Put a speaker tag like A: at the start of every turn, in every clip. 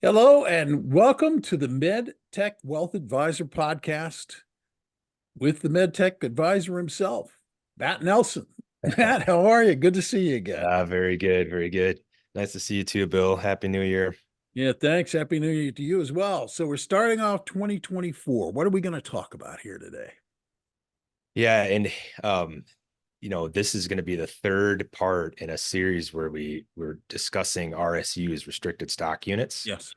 A: Hello and welcome to the MedTech Wealth Advisor Podcast with the MedTech Advisor himself, Matt Nelson. Matt, how are you? Good to see you again.
B: Very good. Very good. Nice to see you too, Bill. Happy New Year.
A: Yeah, thanks. Happy New Year to you as well. So we're starting off 2024. What are we going to talk about here today?
B: Yeah, and um, this is going to be the third part in a series where we're discussing RSUs, restricted stock units.
A: Yes.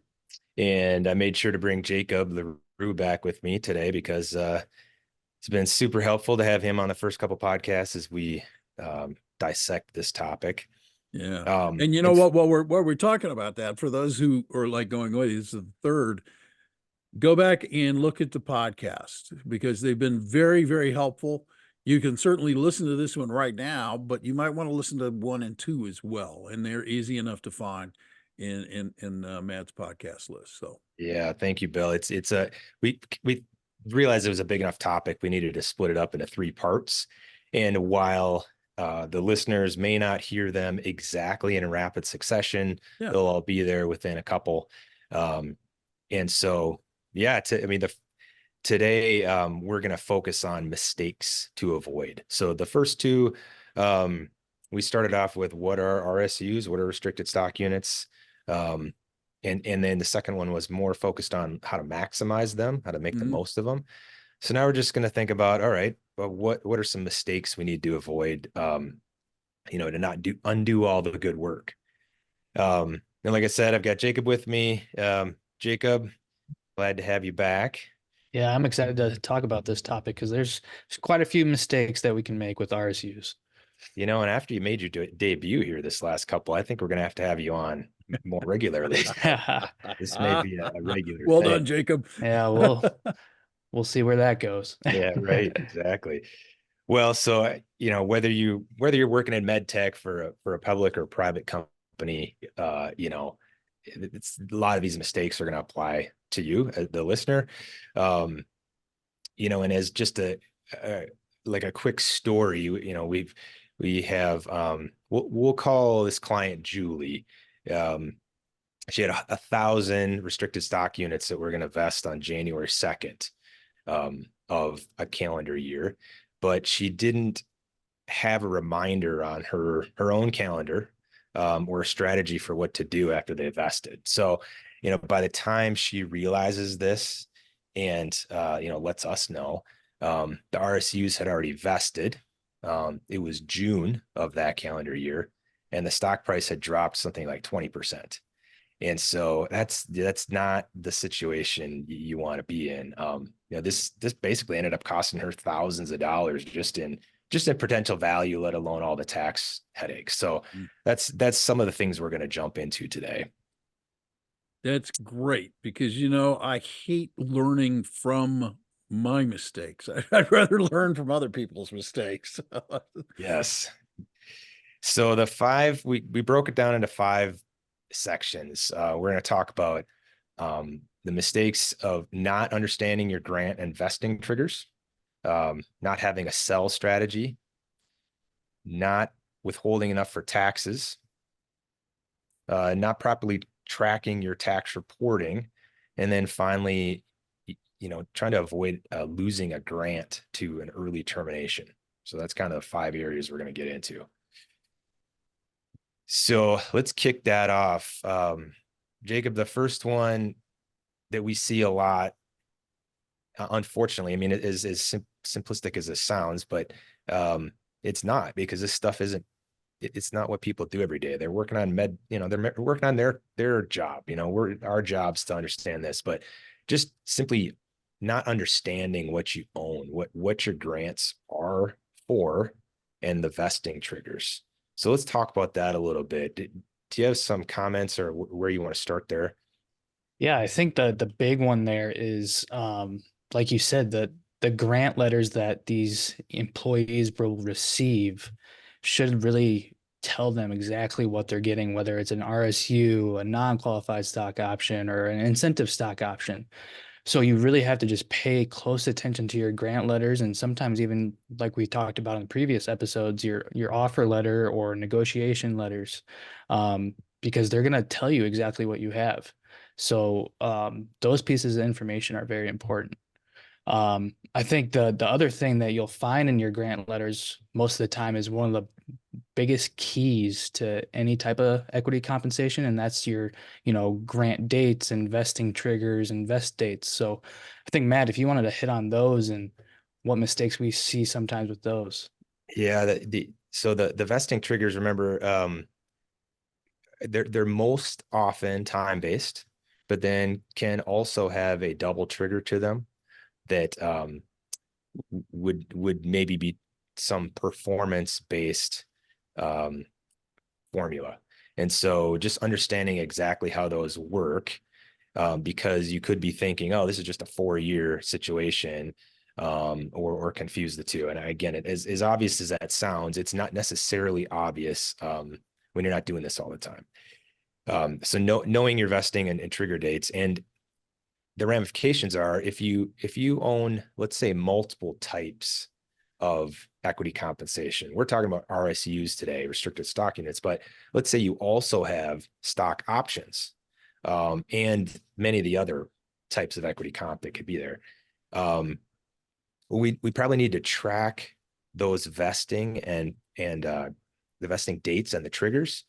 B: And I made sure to bring Jacob LaRue back with me today because it's been super helpful to have him on the first couple podcasts as we dissect this topic.
A: Yeah.
B: Um,
A: And you know
B: and
A: what, while we're talking about that, for those who are like going, wait, this is the third, go back and look at the podcast because they've been very, very helpful. You can certainly listen to this one right now, but you might want to listen to 1 and 2 as well, and they're easy enough to find in Matt's podcast list. So
B: Yeah, thank you, Bill. It's a we realized it was a big enough topic. We needed to split it up into three parts. And while the listeners may not hear them exactly in rapid succession,
A: yeah,
B: they'll all be there within a couple. Um, and so, yeah, today we're going to focus on mistakes to avoid. So the first two, we started off with what are RSUs, what are restricted stock units. Um, and then the second one was more focused on how to maximize them, how to make the most of them. So now we're just going to think about, all right, well, what are some mistakes we need to avoid, to not undo all the good work. And like I said, I've got Jacob with me. Jacob, glad to have you back.
C: Yeah, I'm excited to talk about this topic because there's quite a few mistakes that we can make with RSUs.
B: And after you made your debut here this last couple, I think we're going to have you on more regularly. This may be a regular
A: well
B: thing.
A: done, Jacob.
C: Yeah, we'll see where that goes.
B: Yeah, right. Exactly. Well, so whether you're working in med tech for a public or private company, it's a lot of these mistakes are going to apply to you, the listener. And as just like a quick story, we have we'll call this client Julie. She had 1,000 restricted stock units that we're going to vest on January 2nd of a calendar year, but she didn't have a reminder on her own calendar or a strategy for what to do after they vested. So, by the time she realizes this and lets us know, the RSUs had already vested. It was June of that calendar year, and the stock price had dropped something like 20%. And so that's not the situation you want to be in. This basically ended up costing her thousands of dollars just in potential value, let alone all the tax headaches. So that's some of the things we're going to jump into today.
A: That's great because I hate learning from my mistakes. I'd rather learn from other people's mistakes.
B: Yes. So we broke it down into 5 sections. We're going to talk about the mistakes of not understanding your grant and vesting triggers, not having a sell strategy, not withholding enough for taxes, not properly tracking your tax reporting, and then finally, trying to avoid losing a grant to an early termination. So that's kind of the 5 areas we're going to get into. So let's kick that off. Jacob, the first one that we see a lot, unfortunately, I mean, it is as simplistic as it sounds, but it's not, because this stuff it's not what people do every day. They're working on they're working on their job. Our job's to understand this, but just simply not understanding what you own, what your grants are for, and the vesting triggers. So let's talk about that a little bit. Do you have some comments or where you want to start there?
C: Yeah, I think the big one there is, like you said, the grant letters that these employees will receive should really tell them exactly what they're getting, whether it's an RSU, a non-qualified stock option, or an incentive stock option. So you really have to just pay close attention to your grant letters, and sometimes even, like we talked about in the previous episodes, your offer letter or negotiation letters, because they're going to tell you exactly what you have. So those pieces of information are very important. I think the other thing that you'll find in your grant letters most of the time is one of the biggest keys to any type of equity compensation, and that's your, grant dates, investing triggers, and vest dates. So I think, Matt, if you wanted to hit on those and what mistakes we see sometimes with those.
B: Yeah, the vesting triggers, remember, they're most often time-based, but then can also have a double trigger to them that would maybe be some performance-based formula. And so just understanding exactly how those work, because you could be thinking, oh, this is just a 4-year situation, or confuse the two. And again, as obvious as that sounds, it's not necessarily obvious when you're not doing this all the time. So knowing your vesting and trigger dates, and the ramifications are, if you own, let's say, multiple types of equity compensation. We're talking about RSUs today, restricted stock units, but let's say you also have stock options, and many of the other types of equity comp that could be there. We probably need to track those vesting and the vesting dates and the triggers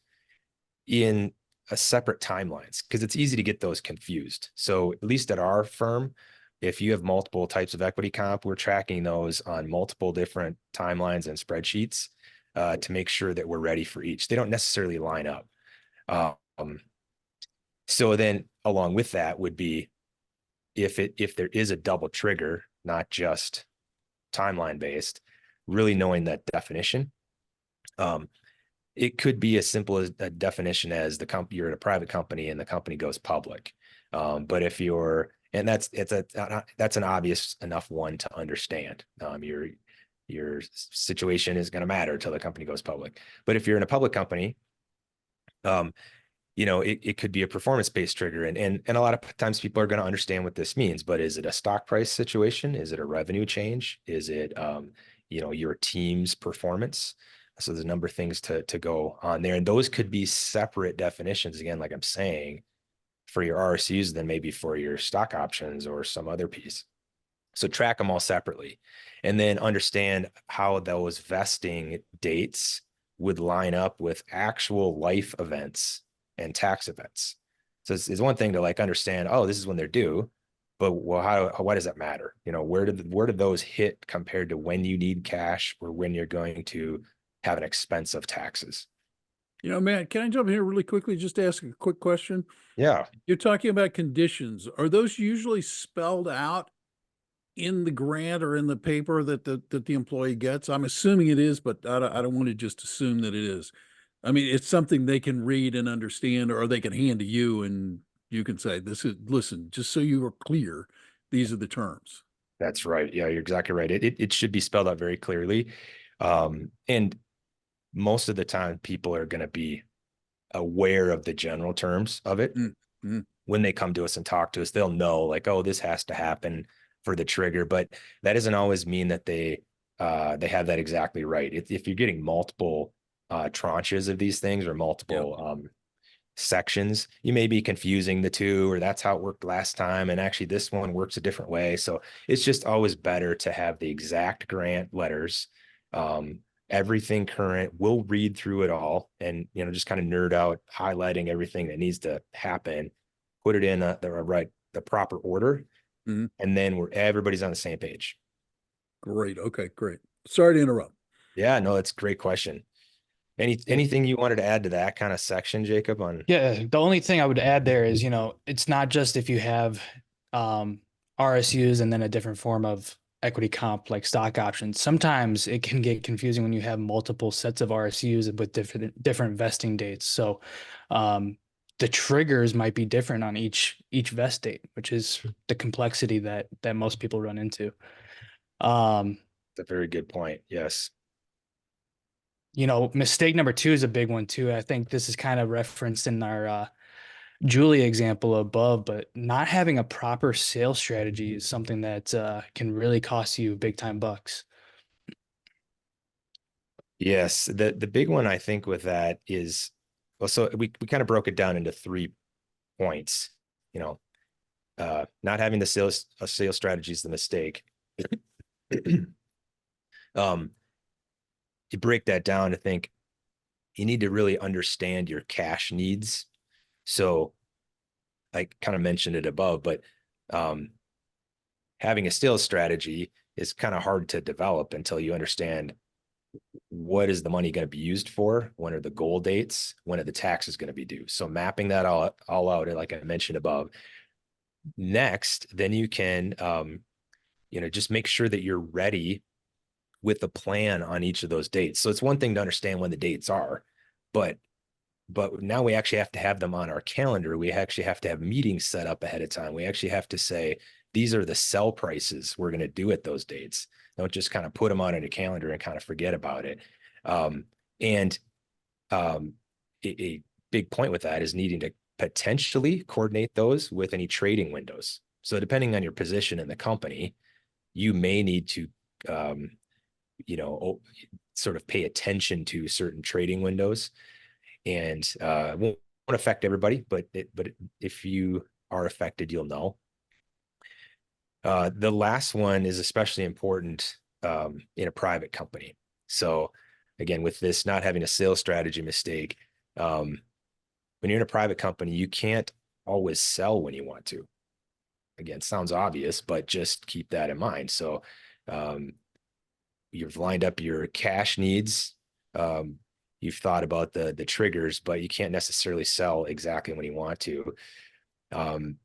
B: in a separate timelines, because it's easy to get those confused. So at least at our firm, if you have multiple types of equity comp, we're tracking those on multiple different timelines and spreadsheets to make sure that we're ready for each. They don't necessarily line up. So then along with that would be, if there is a double trigger, not just timeline based, really knowing that definition. It could be as simple as a definition as you're at a private company and the company goes public. But if you're, and that's an obvious enough one to understand. Your situation is going to matter till the company goes public. But if you're in a public company, it could be a performance-based trigger. And a lot of times people are going to understand what this means, but is it a stock price situation? Is it a revenue change? Is it, your team's performance? So there's a number of things to go on there. And those could be separate definitions, again, like I'm saying, for your RSUs than maybe for your stock options or some other piece. So track them all separately, and then understand how those vesting dates would line up with actual life events and tax events. So it's one thing to understand, oh, this is when they're due, but why does that matter? Where do those hit compared to when you need cash or when you're going to have an expense of taxes?
A: Matt, can I jump in here really quickly, just to ask a quick question?
B: Yeah.
A: You're talking about conditions. Are those usually spelled out in the grant or in the paper that the employee gets? I'm assuming it is, but I don't want to just assume that it is. I mean, it's something they can read and understand, or they can hand to you and you can say, listen, just so you are clear, these are the terms.
B: That's right. Yeah, you're exactly right. It should be spelled out very clearly. And most of the time people are going to be aware of the general terms of it. Mm-hmm. When they come to us and talk to us, they'll know oh, this has to happen for the trigger, but that doesn't always mean that they have that exactly right. If you're getting multiple tranches of these things or multiple sections, you may be confusing the two, or that's how it worked last time, and actually this one works a different way. So it's just always better to have the exact grant letters, everything current. We'll read through it all and just kind of nerd out, highlighting everything that needs to happen, put it in the proper order, and then everybody's on the same page.
A: Great. Okay, great. Sorry to interrupt.
B: Yeah, no, that's a great question. Anything you wanted to add to that kind of section, Jacob?
C: Yeah, the only thing I would add there is, it's not just if you have RSUs and then a different form of equity comp like stock options. Sometimes it can get confusing when you have multiple sets of RSUs with different vesting dates. So the triggers might be different on each vest date, which is the complexity that most people run into.
B: That's a very good point. Yes.
C: Mistake number 2 is a big one too. I think this is kind of referenced in our Julie example above, but not having a proper sales strategy is something that can really cost you big time bucks.
B: Yes. The big one, I think, with that is, well, so we kind of broke it down into 3 points not having a sales strategy is the mistake. You break that down to think you need to really understand your cash needs. So I kind of mentioned it above, but having a sales strategy is kind of hard to develop until you understand what is the money going to be used for, when are the goal dates, when are the taxes going to be due. So mapping that all out, like I mentioned above. Next, then you can just make sure that you're ready with a plan on each of those dates. So it's one thing to understand when the dates are, but now we actually have to have them on our calendar. We actually have to have meetings set up ahead of time. We actually have to say, these are the sell prices we're going to do at those dates. Don't just kind of put them on your calendar and kind of forget about it. A big point with that is needing to potentially coordinate those with any trading windows. So depending on your position in the company, you may need to, sort of pay attention to certain trading windows, and it won't affect everybody, but if you are affected, you'll know. The last one is especially important in a private company. So again, with this not having a sales strategy mistake, when you're in a private company, you can't always sell when you want to. Again, sounds obvious, but just keep that in mind. So you've lined up your cash needs. You've thought about the triggers, but you can't necessarily sell exactly when you want to. And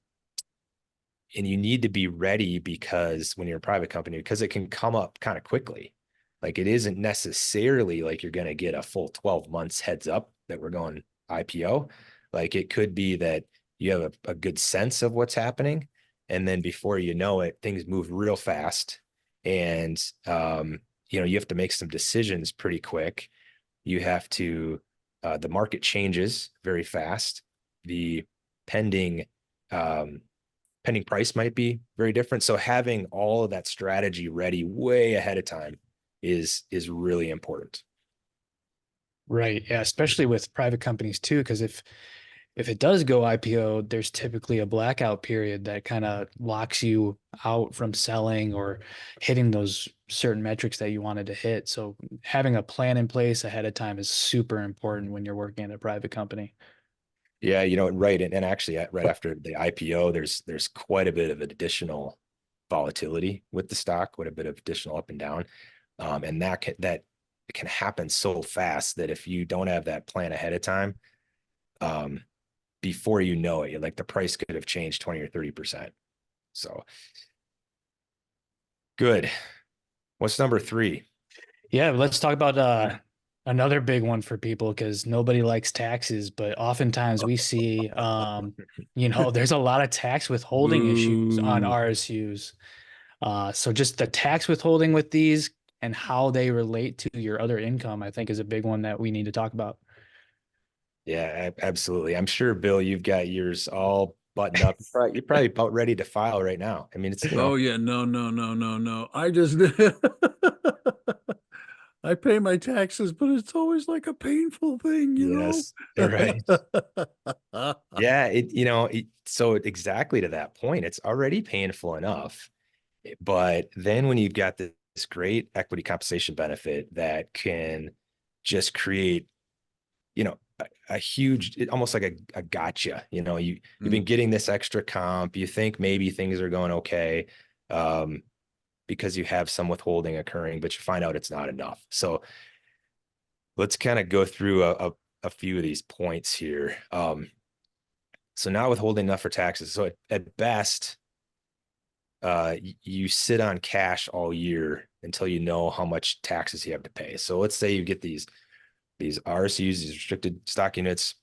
B: you need to be ready, because when you're a private company, because it can come up kind of quickly. Like, it isn't necessarily like you're going to get a full 12 months heads up that we're going IPO. Like, it could be that you have a good sense of what's happening, and then before you know it, things move real fast, and you have to make some decisions pretty quick. You have to, the market changes very fast. The pending price might be very different. So having all of that strategy ready way ahead of time is really important.
C: Right. Yeah. Especially with private companies too, because if it does go IPO, there's typically a blackout period that kind of locks you out from selling or hitting those certain metrics that you wanted to hit. So having a plan in place ahead of time is super important when you're working at a private company.
B: Yeah, right. And actually, right after the IPO, there's quite a bit of additional volatility with the stock, quite a bit of additional up and down. And that can happen so fast that if you don't have that plan ahead of time, before you know it, like, the price could have changed 20 or 30%. So good. What's number 3?
C: Yeah, let's talk about another big one for people, because nobody likes taxes, but oftentimes we see there's a lot of tax withholding issues on
A: Boo.
C: RSUs. So just the tax withholding with these and how they relate to your other income, I think, is a big one that we need to talk about.
B: Yeah, absolutely. I'm sure, Bill, you've got yours all buttoned up. You're probably about ready to file right now. I mean, it's,
A: Oh yeah, no. I just I pay my taxes, but it's always like a painful thing,
B: yes, right. Yeah, so exactly to that point, it's already painful enough. But then when you've got this great equity compensation benefit that can just create, a huge, almost like a gotcha, you've been getting this extra comp, you think maybe things are going okay, because you have some withholding occurring, but you find out it's not enough. So let's kind of go through a few of these points here. So not withholding enough for taxes. So at best, you sit on cash all year until you know how much taxes you have to pay. So let's say you get these RSUs, these restricted stock units,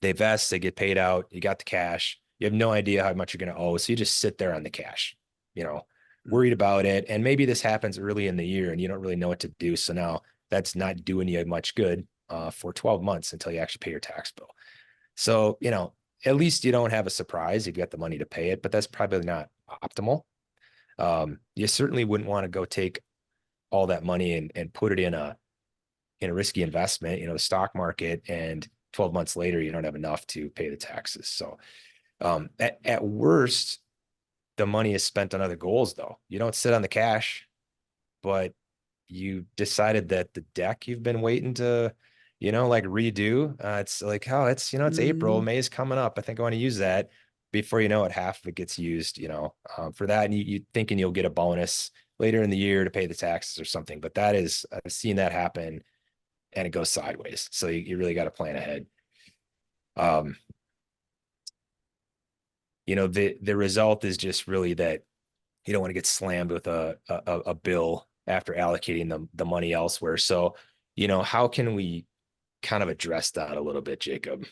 B: they vest, they get paid out, you got the cash, you have no idea how much you're going to owe. So you just sit there on the cash, worried about it. And maybe this happens early in the year and you don't really know what to do. So now that's not doing you much good for 12 months until you actually pay your tax bill. So, at least you don't have a surprise. You've got the money to pay it, but that's probably not optimal. You certainly wouldn't want to go take all that money and put it in a risky investment, the stock market, and 12 months later, you don't have enough to pay the taxes. So At worst, the money is spent on other goals, though. You don't sit on the cash, but you decided that the deck you've been waiting to, like redo. It's like, oh, it's April, May's coming up. I think I want to use that. Before you know it, half of it gets used, for that. And you thinking you'll get a bonus later in the year to pay the taxes or something. But I've seen that happen and it goes sideways. So you really got to plan ahead. The result is just really that you don't want to get slammed with a bill after allocating the money elsewhere. So, how can we kind of address that a little bit, Jacob?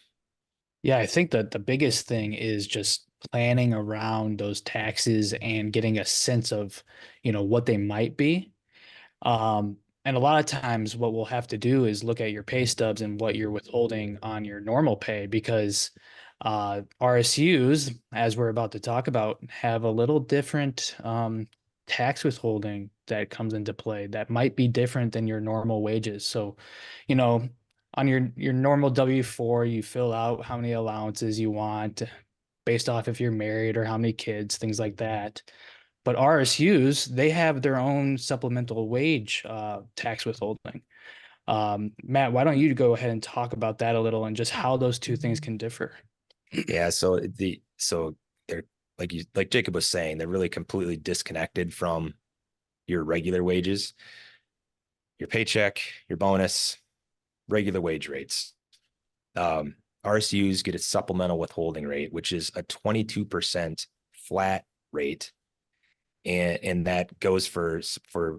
C: Yeah, I think that the biggest thing is just planning around those taxes and getting a sense of, what they might be. And a lot of times what we'll have to do is look at your pay stubs and what you're withholding on your normal pay, because RSUs, as we're about to talk about, have a little different tax withholding that comes into play that might be different than your normal wages. So, on your normal W-4, you fill out how many allowances you want based off if you're married or how many kids, things like that. But RSUs, they have their own supplemental wage tax withholding. Matt, why don't you go ahead and talk about that a little and just how those two things can differ?
B: Yeah, so they're like Jacob was saying, they're really completely disconnected from your regular wages, your paycheck, your bonus, regular wage rates. RSUs get a supplemental withholding rate, which is a 22% flat rate. And that goes for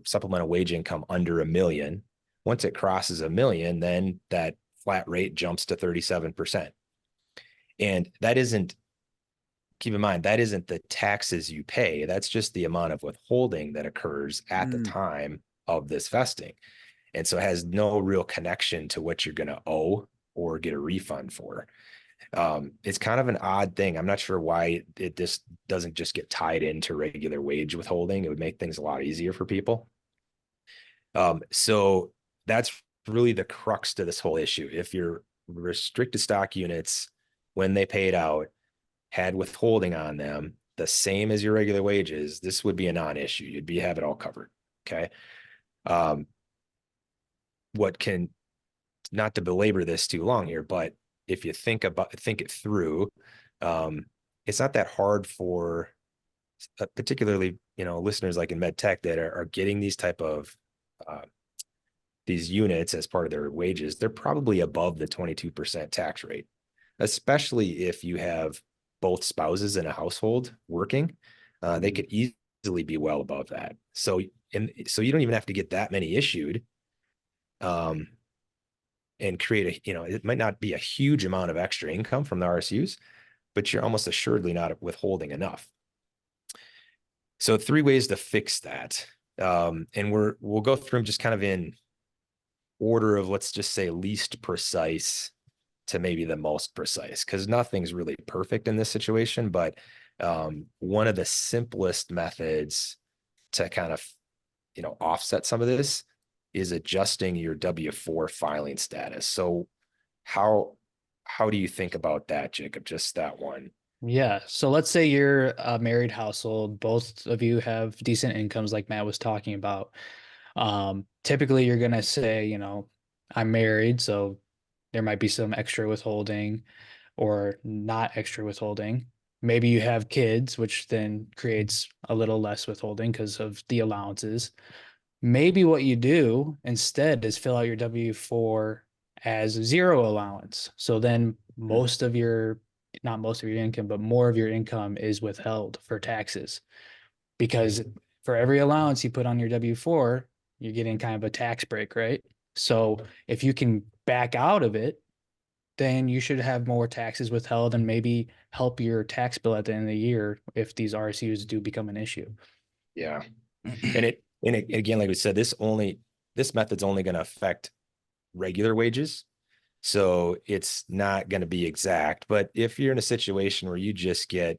B: supplemental wage income under $1 million. Once it crosses $1 million, then that flat rate jumps to 37%. And keep in mind, that isn't the taxes you pay. That's just the amount of withholding that occurs at the time of this vesting. And so it has no real connection to what you're going to owe or get a refund for. It's kind of an odd thing. I'm not sure why this doesn't just get tied into regular wage withholding. It would make things a lot easier for people. So that's really the crux to this whole issue. If your restricted stock units, when they paid out, had withholding on them the same as your regular wages, this would be a non-issue. You'd have it all covered. Okay. Not to belabor this too long here, but if you think it through, it's not that hard for particularly, listeners like in MedTech that are getting these type of these units as part of their wages. They're probably above the 22% tax rate, especially if you have both spouses in a household working. They could easily be well above that. So you don't even have to get that many issued. And create it might not be a huge amount of extra income from the RSUs, but you're almost assuredly not withholding enough. So 3 ways to fix that. And we'll go through them just kind of in order of, let's just say, least precise to maybe the most precise, because nothing's really perfect in this situation. But one of the simplest methods to kind of, offset some of this is adjusting your W-4 filing status. So how do you think about that, Jacob? Just that one.
C: Yeah. So let's say you're a married household. Both of you have decent incomes like Matt was talking about. Typically you're going to say, I'm married, so there might be some extra withholding or not extra withholding. Maybe you have kids, which then creates a little less withholding because of the allowances. Maybe what you do instead is fill out your W-4 as 0 allowance. So then not most of your income, but more of your income is withheld for taxes. Because for every allowance you put on your W-4, you're getting kind of a tax break, right? So if you can back out of it, then you should have more taxes withheld and maybe help your tax bill at the end of the year if these RSUs do become an issue.
B: Yeah. And again, like we said, this method's only going to affect regular wages. So it's not going to be exact. But if you're in a situation where you just get,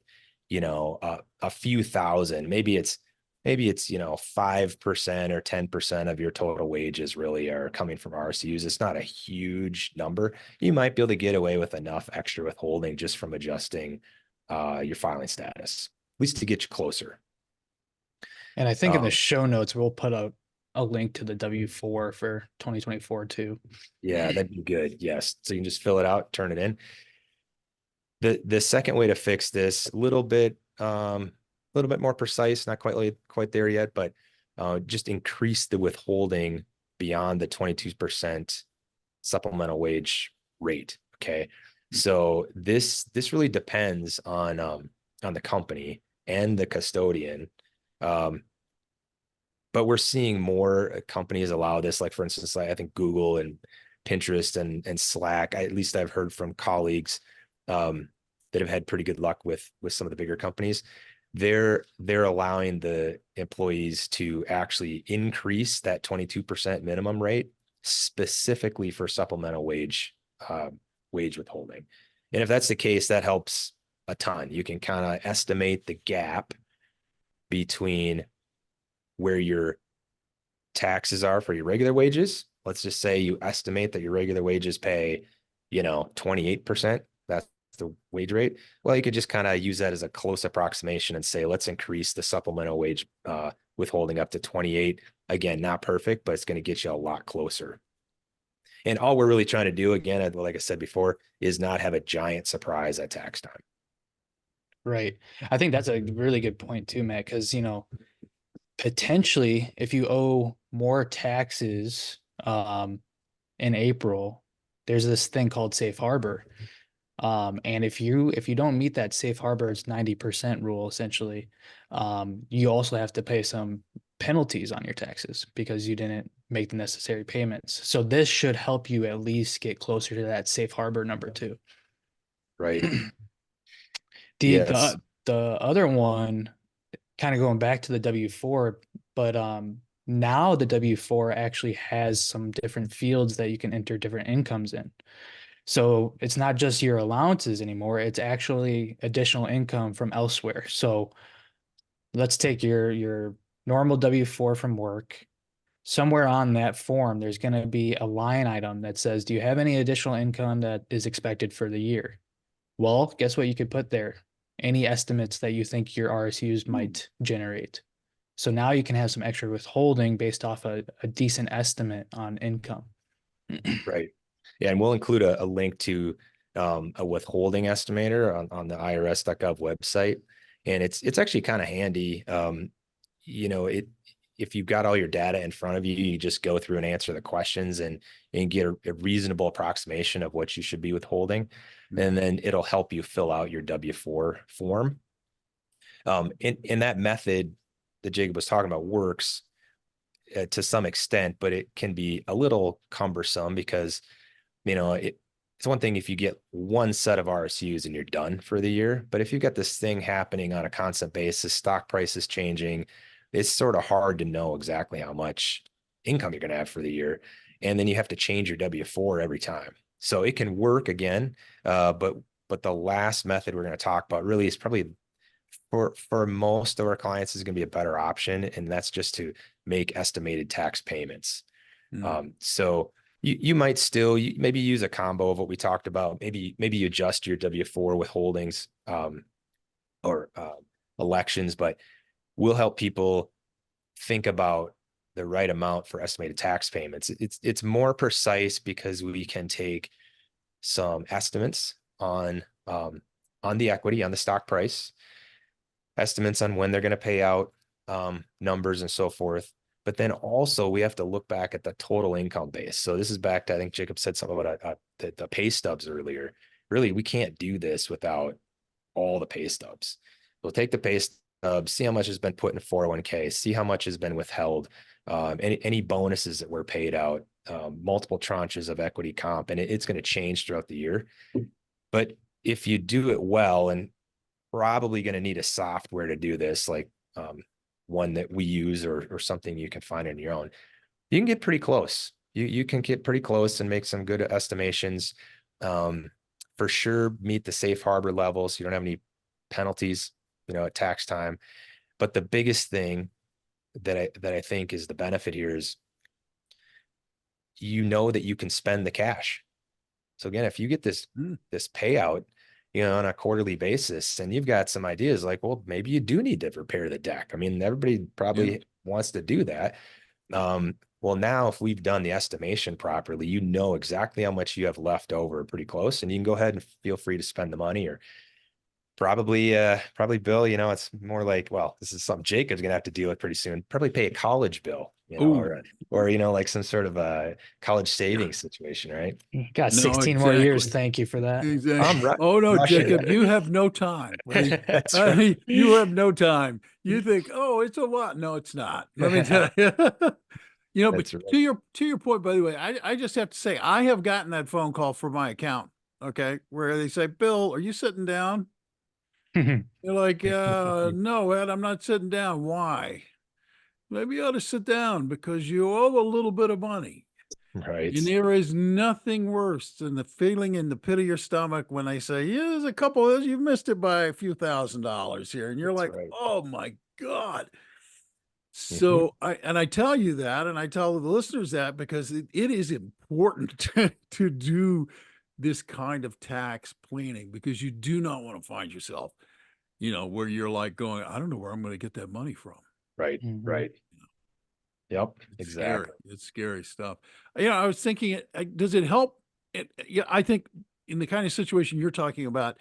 B: a few thousand, maybe it's 5% or 10% of your total wages really are coming from RSUs. It's not a huge number. You might be able to get away with enough extra withholding just from adjusting your filing status, at least to get you closer.
C: And I think in the show notes, we'll put a link to the W-4 for 2024 too.
B: Yeah, that'd be good. Yes. So you can just fill it out, turn it in. The second way to fix this, a little bit more precise, not quite there yet, but just increase the withholding beyond the 22% supplemental wage rate. Okay. So this really depends on the company and the custodian. But we're seeing more companies allow this, like for instance, I think Google and Pinterest and Slack, at least I've heard from colleagues that have had pretty good luck with some of the bigger companies. They're allowing the employees to actually increase that 22% minimum rate specifically for supplemental wage withholding. And if that's the case, that helps a ton. You can kind of estimate the gap between where your taxes are for your regular wages. Let's just say you estimate that your regular wages pay, 28%. That's the wage rate. Well, you could just kind of use that as a close approximation and say, let's increase the supplemental wage withholding up to 28. Again, not perfect, but it's going to get you a lot closer. And all we're really trying to do, again, like I said before, is not have a giant surprise at tax time.
C: Right. I think that's a really good point too, Matt, because, potentially if you owe more taxes in April, there's this thing called safe harbor. And if you don't meet that safe harbor, it's 90% rule essentially. You also have to pay some penalties on your taxes because you didn't make the necessary payments. So this should help you at least get closer to that safe harbor number two.
B: Right.
C: The other one, kind of going back to the W-4, but now the W-4 actually has some different fields that you can enter different incomes in. So it's not just your allowances anymore, it's actually additional income from elsewhere. So let's take your normal W-4 from work. Somewhere on that form, there's going to be a line item that says, do you have any additional income that is expected for the year? Well, guess what you could put there? Any estimates that you think your RSUs might generate. So now you can have some extra withholding based off a decent estimate on income.
B: Right. Yeah. And we'll include a link to a withholding estimator on the irs.gov website. And it's actually kind of handy. If you've got all your data in front of you, you just go through and answer the questions and get a reasonable approximation of what you should be withholding. And then it'll help you fill out your W-4 form. In that method that Jacob was talking about works to some extent, but it can be a little cumbersome because, it's one thing if you get one set of RSUs and you're done for the year. But if you've got this thing happening on a constant basis, stock prices changing, it's sort of hard to know exactly how much income you're going to have for the year. And then you have to change your W-4 every time. So it can work again. But the last method we're going to talk about really is probably for most of our clients is going to be a better option. And that's just to make estimated tax payments. So you might still maybe use a combo of what we talked about. Maybe you adjust your W-4 withholdings or elections, but we'll help people think about the right amount for estimated tax payments. It's more precise because we can take some estimates on the equity, on the stock price, estimates on when they're going to pay out, numbers and so forth. But then also we have to look back at the total income base. So this is back to, I think Jacob said something about the pay stubs earlier. Really, we can't do this without all the pay stubs. We'll take the pay stubs, see how much has been put in 401k, see how much has been withheld, any bonuses that were paid out, multiple tranches of equity comp, and it's going to change throughout the year. But if you do it well, and probably going to need a software to do this, like one that we use or something you can find on your own, you can get pretty close. You can get pretty close and make some good estimations. For sure, meet the safe harbor levels. You don't have any penalties, at tax time. But the biggest thing that I think is the benefit here is, that you can spend the cash. So again, if you get this payout, on a quarterly basis, and you've got some ideas like, well, maybe you do need to repair the deck. I mean, everybody probably wants to do that. Well, now if we've done the estimation properly, you know exactly how much you have left over pretty close, and you can go ahead and feel free to spend the money. Or probably Bill, it's more like, well, this is something Jacob's gonna have to deal with pretty soon. Probably pay a college bill, or like some sort of a college savings situation, right?
C: You got
A: No,
C: 16 more years.
A: exactly.
C: Thank you for that.
A: Exactly. Oh no, Jacob, you have no time.
B: That's right.
A: You have no time. You think, oh, it's a lot. No, it's not. Let me tell you. But
B: That's right.
A: to your point, by the way, I just have to say, I have gotten that phone call from my account, okay, where they say, Bill, are you sitting down? You're like, no, Ed, I'm not sitting down. Why? Maybe you ought to sit down because you owe a little bit of money.
B: Right.
A: And there is nothing worse than the feeling in the pit of your stomach when they say, yeah, there's a couple of those, you've missed it by a few $1,000s here. And you're
B: That's
A: like,
B: right.
A: oh my God. So I tell you that, and I tell the listeners that because it is important to do this kind of tax planning, because you do not want to find yourself, where you're like going, I don't know where I'm going to get that money from.
B: Right.
C: Mhm.
B: Right. Yep.
A: It's
B: Exactly.
A: scary. It's scary stuff. I was thinking, does it help? I think in the kind of situation you're talking about,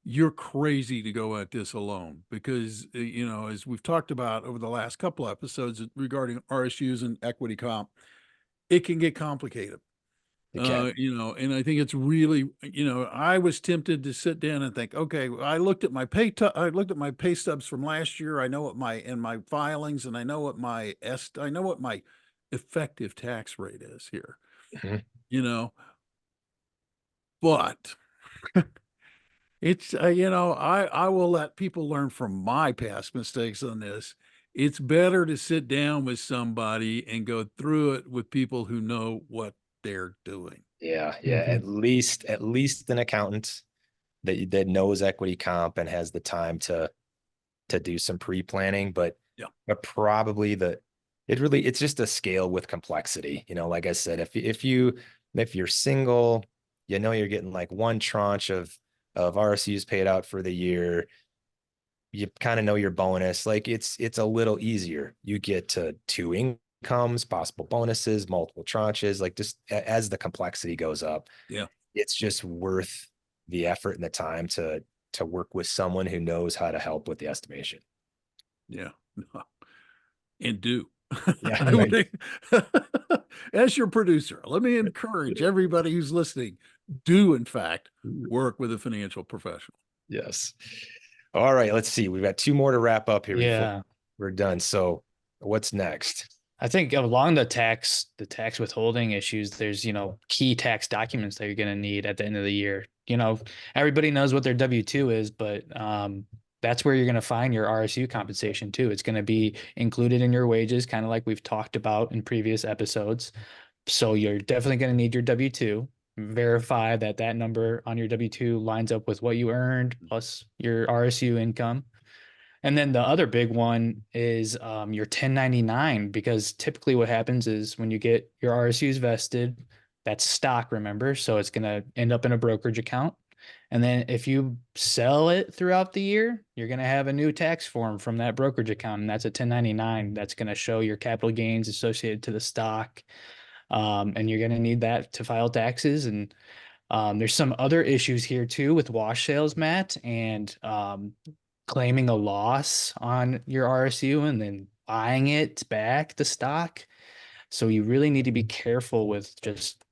A: you're crazy to go at this alone because, as we've talked about over the last couple episodes regarding RSUs and equity comp, it can get complicated.
B: Okay.
A: And I think it's really, I was tempted to sit down and think, okay, I looked at my I looked at my pay stubs from last year. I know what my filings, and I know what my effective tax rate is here,
B: Mhm.
A: but it's, I will let people learn from my past mistakes on this. It's better to sit down with somebody and go through it with people who know what they're doing.
B: Yeah. Yeah. At least an accountant that knows equity comp and has the time to do some pre-planning, but probably it's just a scale with complexity. Like I said, if you're single, you're getting like one tranche of RSUs paid out for the year. You kind of know your bonus. Like it's a little easier. You get to two incomes, possible bonuses, multiple tranches. Like just as the complexity goes up, it's just worth the effort and the time to work with someone who knows how to help with the estimation.
A: Yeah. And do.
B: Yeah.
A: I would, as your producer, let me encourage everybody who's listening, do in fact work with a financial professional.
B: Yes. All right. Let's see. We've got two more to wrap up here before we're done. So what's next?
C: I think along the tax withholding issues, there's, key tax documents that you're going to need at the end of the year. Everybody knows what their W-2 is, but that's where you're going to find your RSU compensation too. It's going to be included in your wages, kind of like we've talked about in previous episodes. So you're definitely going to need your W-2. Verify that number on your W-2 lines up with what you earned plus your RSU income. And then the other big one is your 1099, because typically what happens is when you get your RSUs vested, that's stock, remember? So it's going to end up in a brokerage account. And then if you sell it throughout the year, you're going to have a new tax form from that brokerage account. And that's a 1099 that's going to show your capital gains associated to the stock. And you're going to need that to file taxes. And there's some other issues here too with wash sales, Matt, and claiming a loss on your RSU and then buying it back, the stock. So you really need to be careful with just,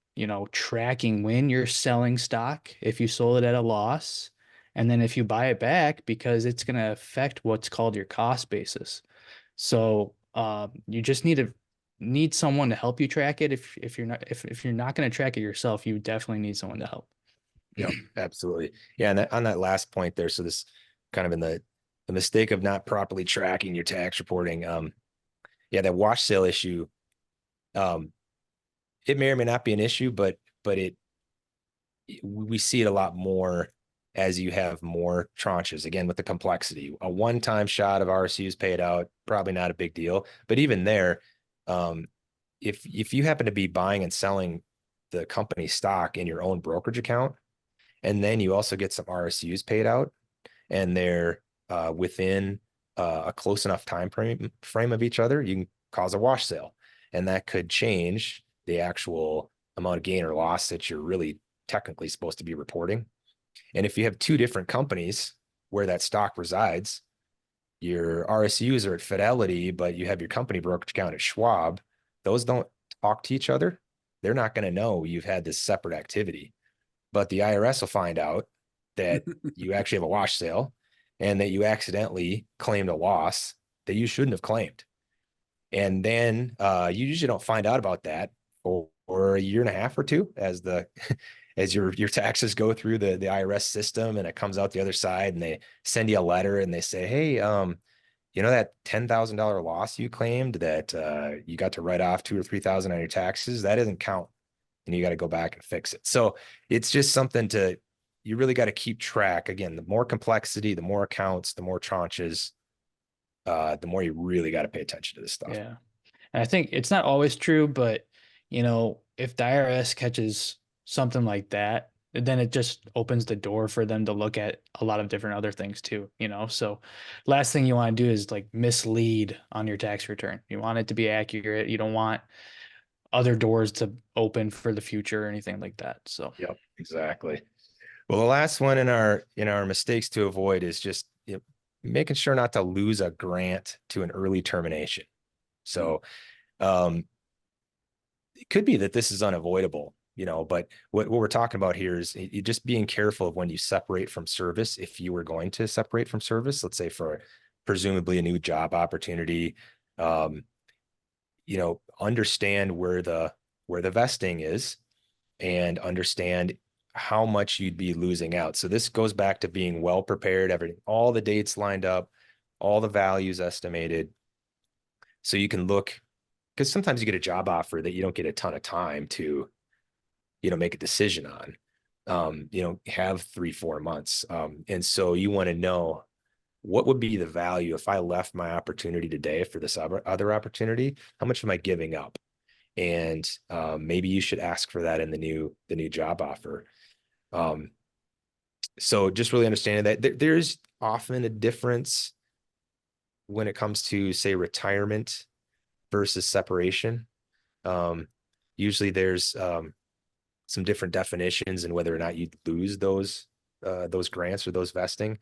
C: tracking when you're selling stock, if you sold it at a loss, and then if you buy it back, because it's going to affect what's called your cost basis. So you just need someone to help you track it. If you're not going to track it yourself, you definitely need someone to help.
B: Yeah, absolutely. Yeah. And on that last point there, so this kind of in the mistake of not properly tracking your tax reporting. That wash sale issue, it may or may not be an issue, but we see it a lot more as you have more tranches. Again, with the complexity, a one-time shot of RSUs paid out, probably not a big deal. But even there, if you happen to be buying and selling the company stock in your own brokerage account, And then you also get some RSUs paid out, and they're within a close enough time frame of each other, you can cause a wash sale. And that could change the actual amount of gain or loss that you're really technically supposed to be reporting. And if you have two different companies where that stock resides, your RSUs are at Fidelity, but you have your company brokerage account at Schwab, those don't talk to each other. They're not going to know you've had this separate activity. But the IRS will find out that you actually have a wash sale and that you accidentally claimed a loss that you shouldn't have claimed. And then you usually don't find out about that for a year and a half or two as your taxes go through the IRS system, and it comes out the other side, and they send you a letter and they say, hey, that $10,000 loss you claimed that you got to write off $2,000 or $3,000 on your taxes, that doesn't count, and you got to go back and fix it. So it's just something you really got to keep track. Again, the more complexity, the more accounts, the more tranches, the more you really got to pay attention to this stuff.
C: Yeah. And I think it's not always true, but if the IRS catches something like that, then it just opens the door for them to look at a lot of different other things too, So last thing you want to do is like mislead on your tax return. You want it to be accurate. You don't want other doors to open for the future or anything like that. So,
B: yep, exactly. Well, the last one in our mistakes to avoid is just making sure not to lose a grant to an early termination. So it could be that this is unavoidable, but what we're talking about here is you just being careful of when you separate from service. If you were going to separate from service, let's say for presumably a new job opportunity, understand where the vesting is and understand how much you'd be losing out. So this goes back to being well prepared, everything, all the dates lined up, all the values estimated. So you can look, because sometimes you get a job offer that you don't get a ton of time to, make a decision on, have 3-4 months. And so you want to know what would be the value if I left my opportunity today for this other opportunity, how much am I giving up? And maybe you should ask for that in the new job offer. So just really understanding that there's often a difference when it comes to, say, retirement versus separation. Usually there's some different definitions and whether or not you lose those grants or those vesting.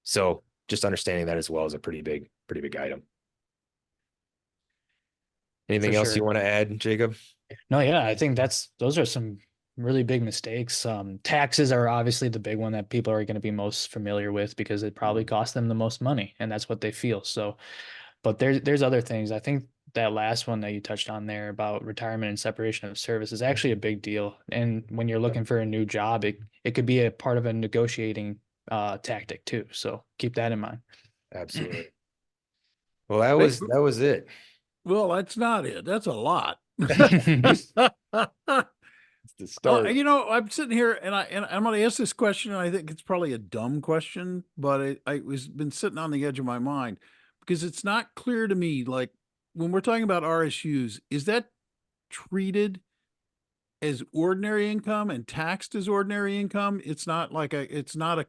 B: So just understanding that as well is a pretty big item. Anything else you want to add, Jacob?
C: No, yeah, I think those are some really big mistakes. Taxes are obviously the big one that people are going to be most familiar with because it probably costs them the most money and that's what they feel. So, but there's other things. I think that last one that you touched on there about retirement and separation of service is actually a big deal. And when you're looking for a new job, it could be a part of a negotiating tactic too. So keep that in mind.
B: Absolutely. Well, that was it.
A: Well, that's not it. That's a lot.
B: It's the start.
A: I'm sitting here and I'm going to ask this question, and I think it's probably a dumb question, but I was been sitting on the edge of my mind because it's not clear to me. Like when we're talking about RSUs, is that treated as ordinary income and taxed as ordinary income? It's not like it's not a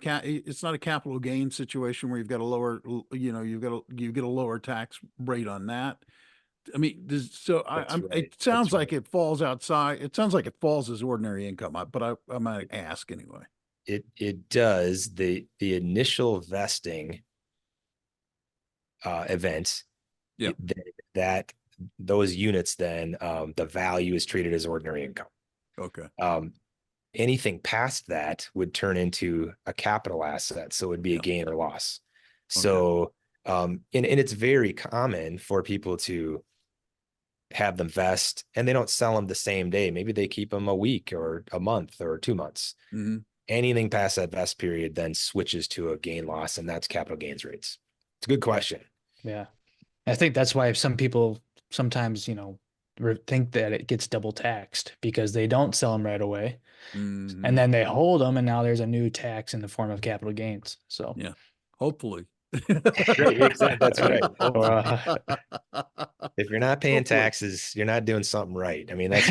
A: capital gain situation where you've got a lower, you get a lower tax rate on that. I mean, it sounds like it falls outside. It sounds like it falls as ordinary income, but I might ask anyway.
B: It does. The initial vesting event,
A: yeah,
B: that those units, then the value is treated as ordinary income.
A: Okay.
B: Anything past that would turn into a capital asset, so it would be a gain or loss. So, and it's very common for people to have them vest and they don't sell them the same day. Maybe they keep them a week or a month or 2 months.
A: Mm-hmm.
B: Anything past that vest period then switches to a gain loss, and that's capital gains rates. It's a good question.
C: Yeah. I think that's why some people sometimes, think that it gets double taxed because they don't sell them right away.
A: Mm-hmm.
C: And then they hold them and now there's a new tax in the form of capital gains. So
A: yeah, hopefully.
B: Exactly. That's right. If you're not paying taxes, you're not doing something right. I mean, that's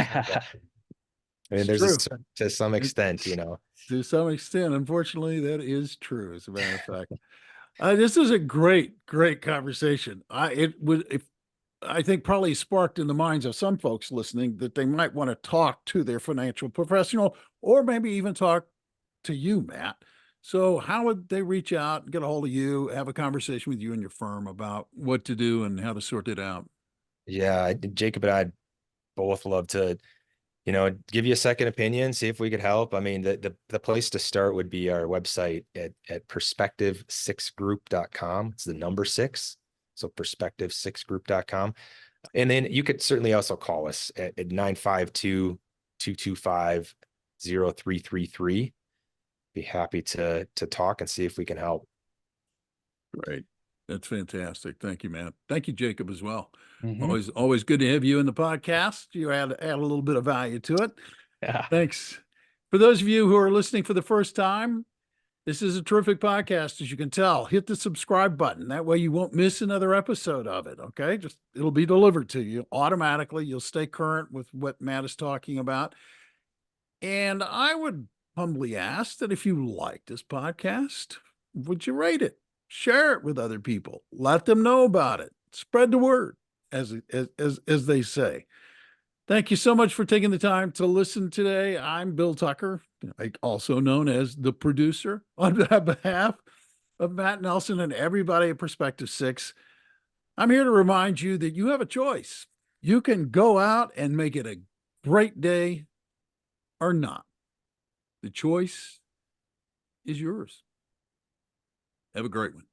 B: I mean,
A: It's true.
B: to some
A: It-
B: extent, you know.
A: To some extent, unfortunately, that is true, as a matter of fact. This is a great conversation. I think probably sparked in the minds of some folks listening that they might want to talk to their financial professional, or maybe even talk to you, Matt. So how would they reach out, get a hold of you, have a conversation with you and your firm about what to do and how to sort it out?
B: Yeah, Jacob and I both love to, you know, give you a second opinion, see if we could help. I mean, the place to start would be our website at perspective6group.com. It's the number 6. So perspective6group.com. And then you could certainly also call us at 952-225-0333. Be happy to talk and see if we can help.
A: Great. That's fantastic. Thank you, Matt. Thank you, Jacob, as well.
C: Mhm.
A: Always good to have you in the podcast. You add a little bit of value to it.
C: Yeah.
A: Thanks. For those of you who are listening for the first time, this is a terrific podcast, as you can tell. Hit the subscribe button. That way you won't miss another episode of it. Okay. It'll be delivered to you automatically. You'll stay current with what Matt is talking about. And I would humbly ask that if you like this podcast, would you rate it? Share it with other people. Let them know about it. Spread the word, as they say. Thank you so much for taking the time to listen today. I'm Bill Tucker, also known as the producer, on behalf of Matt Nelson and everybody at Perspective 6. I'm here to remind you that you have a choice. You can go out and make it a great day or not. The choice is yours. Have a great one.